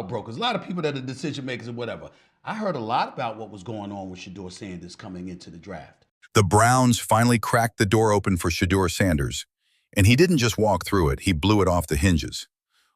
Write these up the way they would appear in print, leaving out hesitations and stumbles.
brokers, a lot of people that are decision makers and whatever. I heard a lot about what was going on with Shedeur Sanders coming into the draft. The Browns finally cracked the door open for Shedeur Sanders, and he didn't just walk through it, he blew it off the hinges.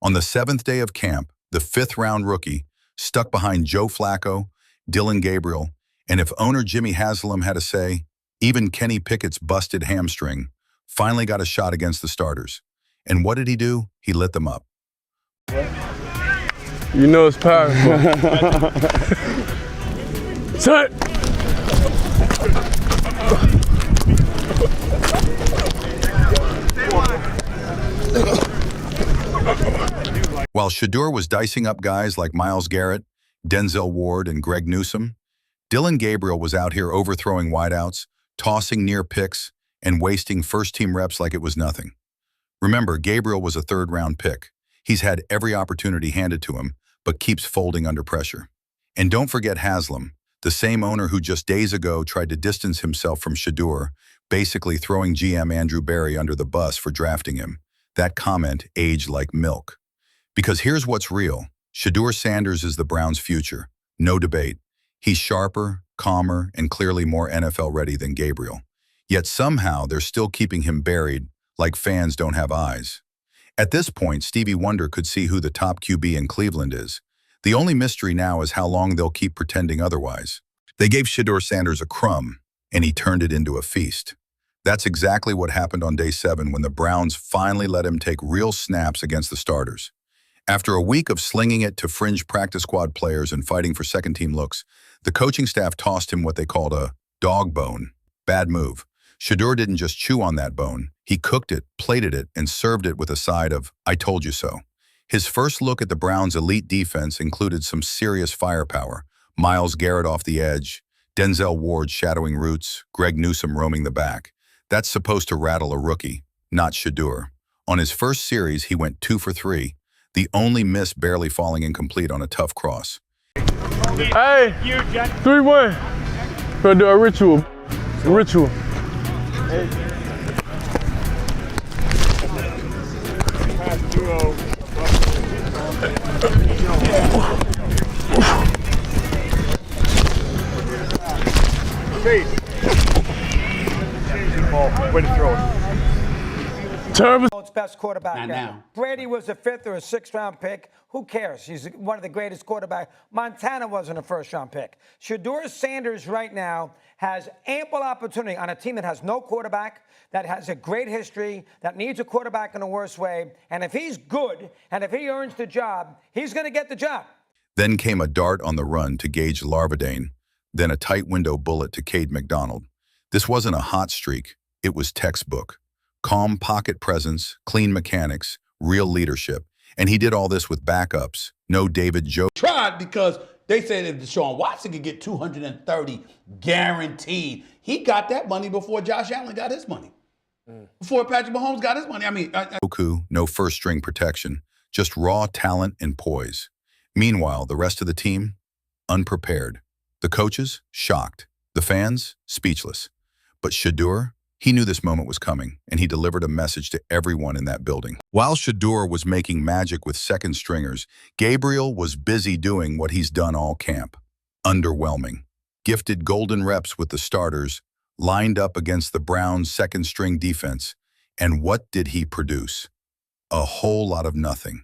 On the 7th day of camp, the 5th-round rookie stuck behind Joe Flacco, Dillon Gabriel, and if owner Jimmy Haslam had a say, even Kenny Pickett's busted hamstring finally got a shot against the starters. And what did he do? He lit them up. You know it's powerful. Set! While Shedeur was dicing up guys like Myles Garrett, Denzel Ward, and Greg Newsome, Dillon Gabriel was out here overthrowing wideouts, tossing near picks, and wasting first-team reps like it was nothing. Remember, Gabriel was a 3rd-round pick. He's had every opportunity handed to him, but keeps folding under pressure. And don't forget Haslam, the same owner who just days ago tried to distance himself from Shedeur, basically throwing GM Andrew Berry under the bus for drafting him. That comment aged like milk. Because here's what's real. Shedeur Sanders is the Browns' future. No debate. He's sharper, calmer, and clearly more NFL-ready than Gabriel. Yet somehow they're still keeping him buried, like fans don't have eyes. At this point, Stevie Wonder could see who the top QB in Cleveland is. The only mystery now is how long they'll keep pretending otherwise. They gave Shedeur Sanders a crumb, and he turned it into a feast. That's exactly what happened on day 7 when the Browns finally let him take real snaps against the starters. After a week of slinging it to fringe practice squad players and fighting for second-team looks, the coaching staff tossed him what they called a dog bone. Bad move. Shedeur didn't just chew on that bone. He cooked it, plated it, and served it with a side of, "I told you so." His first look at the Browns' elite defense included some serious firepower. Myles Garrett off the edge, Denzel Ward shadowing routes, Greg Newsome roaming the back. That's supposed to rattle a rookie, not Shedeur. On his first series, he went 2 for 3, the only miss barely falling incomplete on a tough cross. Hey, 3-1. Gonna do a ritual. Ritual. Way to throw it. Terrible. Best quarterback Not ever. now. Brady was a 5th or a 6th-round pick. Who cares? He's one of the greatest quarterbacks. Montana wasn't a 1st-round pick. Shedeur Sanders right now has ample opportunity on a team that has no quarterback, that has a great history, that needs a quarterback in a worse way. And if he's good, and if he earns the job, he's going to get the job. Then came a dart on the run to Gage Larvadain, then a tight window bullet to Cade McDonald. This wasn't a hot streak. It was textbook. Calm pocket presence, clean mechanics, real leadership. And he did all this with backups. No David Joe. Tried because they said if Deshaun Watson could get 230 guaranteed, he got that money before Josh Allen got his money. Before Patrick Mahomes got his money. I mean, No first-string protection, just raw talent and poise. Meanwhile, the rest of the team, unprepared. The coaches, shocked. The fans, speechless. But Shedeur, he knew this moment was coming, and he delivered a message to everyone in that building. While Shedeur was making magic with second stringers, Gabriel was busy doing what he's done all camp. Underwhelming. Gifted golden reps with the starters, lined up against the Browns' second-string defense. And what did he produce? A whole lot of nothing.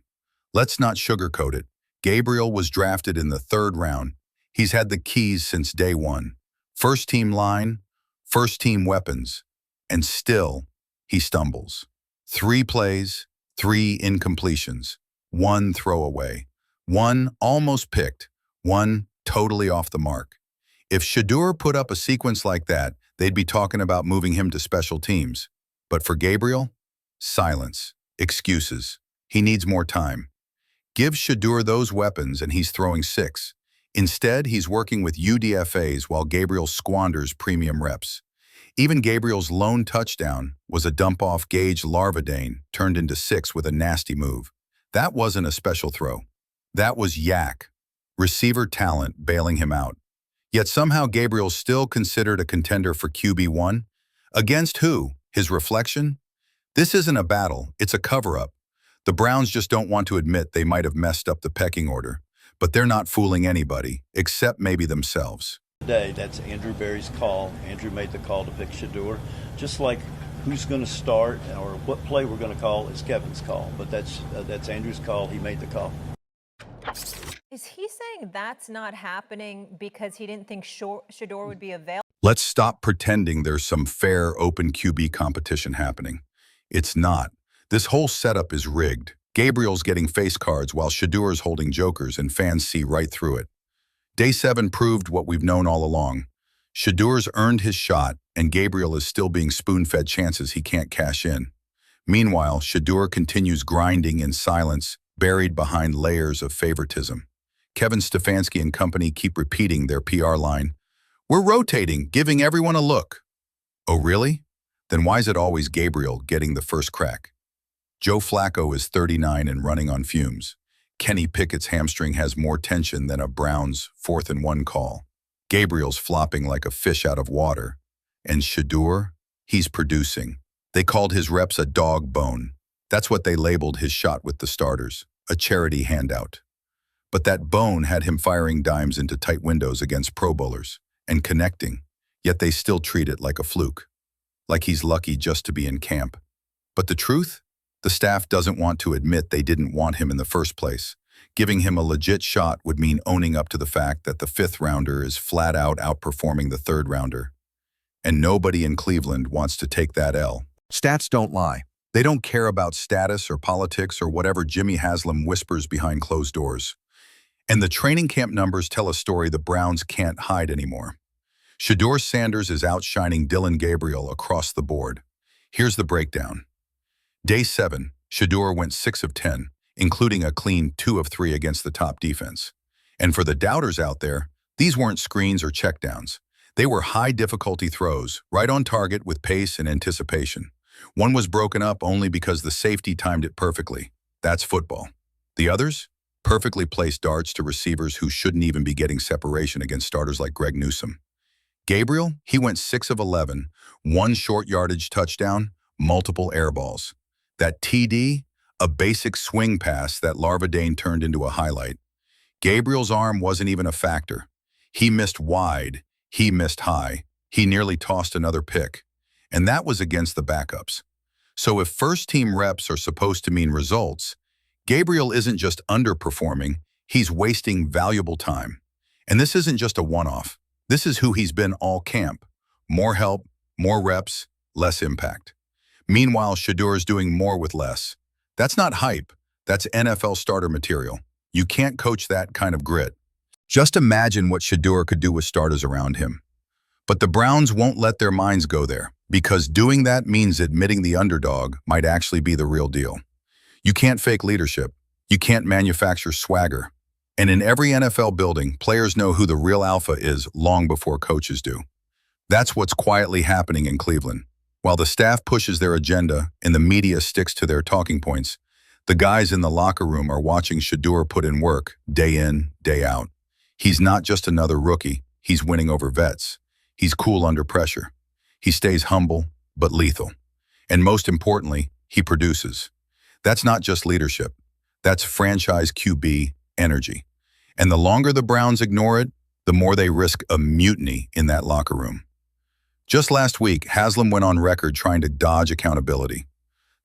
Let's not sugarcoat it. Gabriel was drafted in the 3rd round. He's had the keys since day 1. First-team line, first-team weapons. And still, he stumbles. 3 plays, 3 incompletions, 1 throwaway, 1 almost picked, 1 totally off the mark. If Shedeur put up a sequence like that, they'd be talking about moving him to special teams. But for Gabriel, silence, excuses. He needs more time. Give Shedeur those weapons and he's throwing 6. Instead, he's working with UDFAs while Gabriel squanders premium reps. Even Gabriel's lone touchdown was a dump-off Gage Larvadain turned into 6 with a nasty move. That wasn't a special throw. That was yak, receiver talent bailing him out. Yet somehow Gabriel's still considered a contender for QB1. Against who? His reflection? This isn't a battle, it's a cover-up. The Browns just don't want to admit they might have messed up the pecking order, but they're not fooling anybody, except maybe themselves. Today, that's Andrew Berry's call. Andrew made the call to pick Shedeur. Just like who's going to start or what play we're going to call is Kevin's call, but that's Andrew's call. He made the call. Is he saying that's not happening because he didn't think Shedeur would be available? Let's stop pretending there's some fair, open QB competition happening. It's not. This whole setup is rigged. Gabriel's getting face cards while Shedeur's holding jokers, and fans see right through it. Day 7 proved what we've known all along. Shedeur's earned his shot, and Gabriel is still being spoon-fed chances he can't cash in. Meanwhile, Shedeur continues grinding in silence, buried behind layers of favoritism. Kevin Stefanski and company keep repeating their PR line, "We're rotating, giving everyone a look." Oh, really? Then why is it always Gabriel getting the first crack? Joe Flacco is 39 and running on fumes. Kenny Pickett's hamstring has more tension than a Browns 4th and 1 call. Gabriel's flopping like a fish out of water. And Shedeur? He's producing. They called his reps a dog bone. That's what they labeled his shot with the starters, a charity handout. But that bone had him firing dimes into tight windows against Pro Bowlers and connecting, yet they still treat it like a fluke, like he's lucky just to be in camp. But the truth? The staff doesn't want to admit they didn't want him in the first place. Giving him a legit shot would mean owning up to the fact that the 5th rounder is flat out outperforming the 3rd rounder. And nobody in Cleveland wants to take that L. Stats don't lie. They don't care about status or politics or whatever Jimmy Haslam whispers behind closed doors. And the training camp numbers tell a story the Browns can't hide anymore. Shedeur Sanders is outshining Dillon Gabriel across the board. Here's the breakdown. Day 7, Shedeur went 6 of 10, including a clean 2 of 3 against the top defense. And for the doubters out there, these weren't screens or checkdowns. They were high-difficulty throws, right on target with pace and anticipation. One was broken up only because the safety timed it perfectly. That's football. The others? Perfectly placed darts to receivers who shouldn't even be getting separation against starters like Greg Newsome. Gabriel, he went 6 of 11, 1 short yardage touchdown, multiple air balls. That TD, a basic swing pass that Larvadane turned into a highlight. Gabriel's arm wasn't even a factor. He missed wide, he missed high, he nearly tossed another pick. And that was against the backups. So if first-team reps are supposed to mean results, Gabriel isn't just underperforming, he's wasting valuable time. And this isn't just a one-off. This is who he's been all camp. More help, more reps, less impact. Meanwhile, Shedeur's doing more with less. That's not hype. That's NFL starter material. You can't coach that kind of grit. Just imagine what Shedeur could do with starters around him. But the Browns won't let their minds go there, because doing that means admitting the underdog might actually be the real deal. You can't fake leadership. You can't manufacture swagger. And in every NFL building, players know who the real alpha is long before coaches do. That's what's quietly happening in Cleveland. While the staff pushes their agenda and the media sticks to their talking points, the guys in the locker room are watching Shedeur put in work day in, day out. He's not just another rookie. He's winning over vets. He's cool under pressure. He stays humble, but lethal. And most importantly, he produces. That's not just leadership. That's franchise QB energy. And the longer the Browns ignore it, the more they risk a mutiny in that locker room. Just last week, Haslam went on record trying to dodge accountability.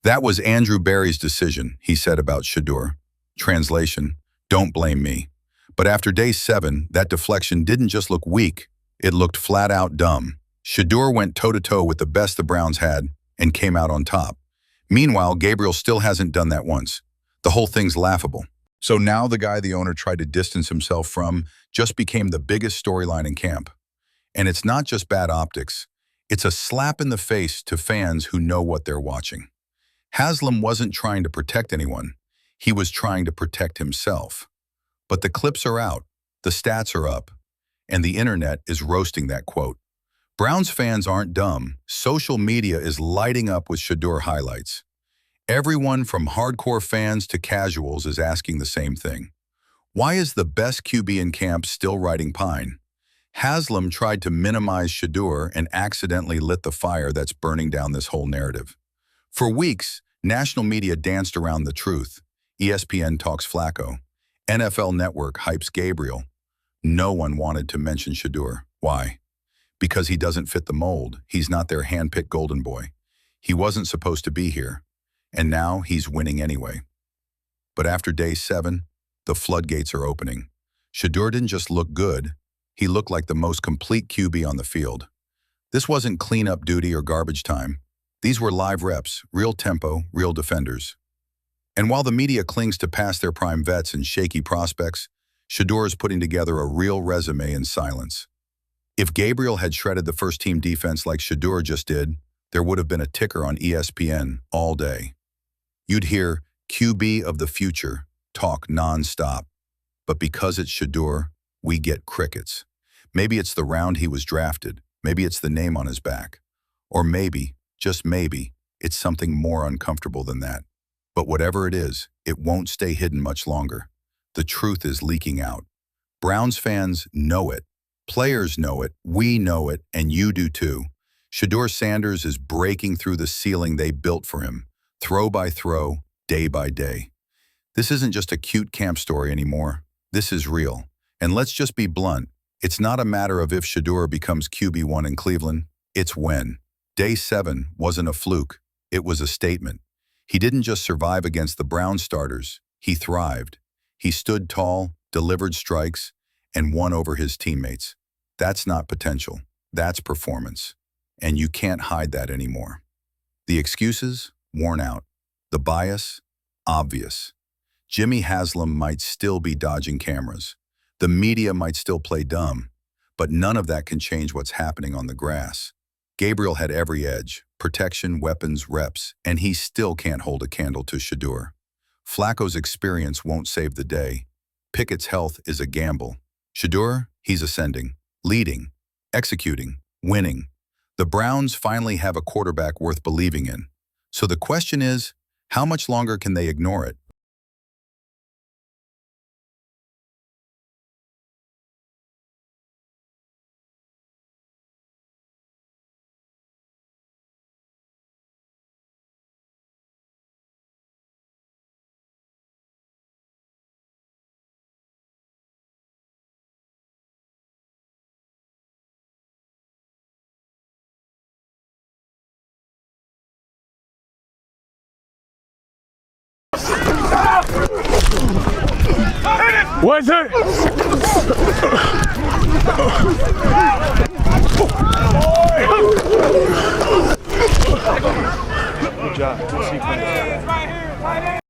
That was Andrew Berry's decision, he said about Shedeur. Translation, don't blame me. But after day 7, that deflection didn't just look weak, it looked flat out dumb. Shedeur went toe-to-toe with the best the Browns had and came out on top. Meanwhile, Gabriel still hasn't done that once. The whole thing's laughable. So now the guy the owner tried to distance himself from just became the biggest storyline in camp. And it's not just bad optics. It's a slap in the face to fans who know what they're watching. Haslam wasn't trying to protect anyone. He was trying to protect himself. But the clips are out, the stats are up, and the internet is roasting that quote. Browns fans aren't dumb. Social media is lighting up with Shedeur highlights. Everyone from hardcore fans to casuals is asking the same thing. Why is the best QB in camp still riding pine? Haslam tried to minimize Shedeur and accidentally lit the fire that's burning down this whole narrative. For weeks, National media danced around the truth. ESPN talks Flacco. NFL Network hypes Gabriel. No one wanted to mention Shedeur. Why? Because he doesn't fit the mold. He's not their hand-picked golden boy. He wasn't supposed to be here. And now he's winning anyway. But after day 7, the floodgates are opening. Shedeur didn't just look good. He looked like the most complete QB on the field. This wasn't cleanup duty or garbage time. These were live reps, real tempo, real defenders. And while the media clings to past their prime vets and shaky prospects, Shedeur is putting together a real resume in silence. If Gabriel had shredded the first-team defense like Shedeur just did, there would have been a ticker on ESPN all day. You'd hear QB of the future talk non-stop. But because it's Shedeur, we get crickets. Maybe it's the round he was drafted. Maybe it's the name on his back. Or maybe, just maybe, it's something more uncomfortable than that. But whatever it is, it won't stay hidden much longer. The truth is leaking out. Browns fans know it. Players know it. We know it. And you do too. Shedeur Sanders is breaking through the ceiling they built for him, throw by throw, day by day. This isn't just a cute camp story anymore. This is real. And let's just be blunt. It's not a matter of if Shedeur becomes QB1 in Cleveland. It's when. Day 7 wasn't a fluke. It was a statement. He didn't just survive against the Browns starters. He thrived. He stood tall, delivered strikes, and won over his teammates. That's not potential. That's performance. And you can't hide that anymore. The excuses? Worn out. The bias? Obvious. Jimmy Haslam might still be dodging cameras. The media might still play dumb. But none of that can change what's happening on the grass. Gabriel had every edge, protection, weapons, reps, and he still can't hold a candle to Shedeur. Flacco's experience won't save the day. Pickett's health is a gamble. Shedeur, he's ascending, leading, executing, winning. The Browns finally have a quarterback worth believing in. So the question is, how much longer can they ignore it? What's it? Good job. Good sequence.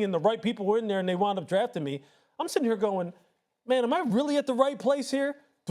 and the right people were in there and they wound up drafting me, I'm sitting here going, man, am I really at the right place here?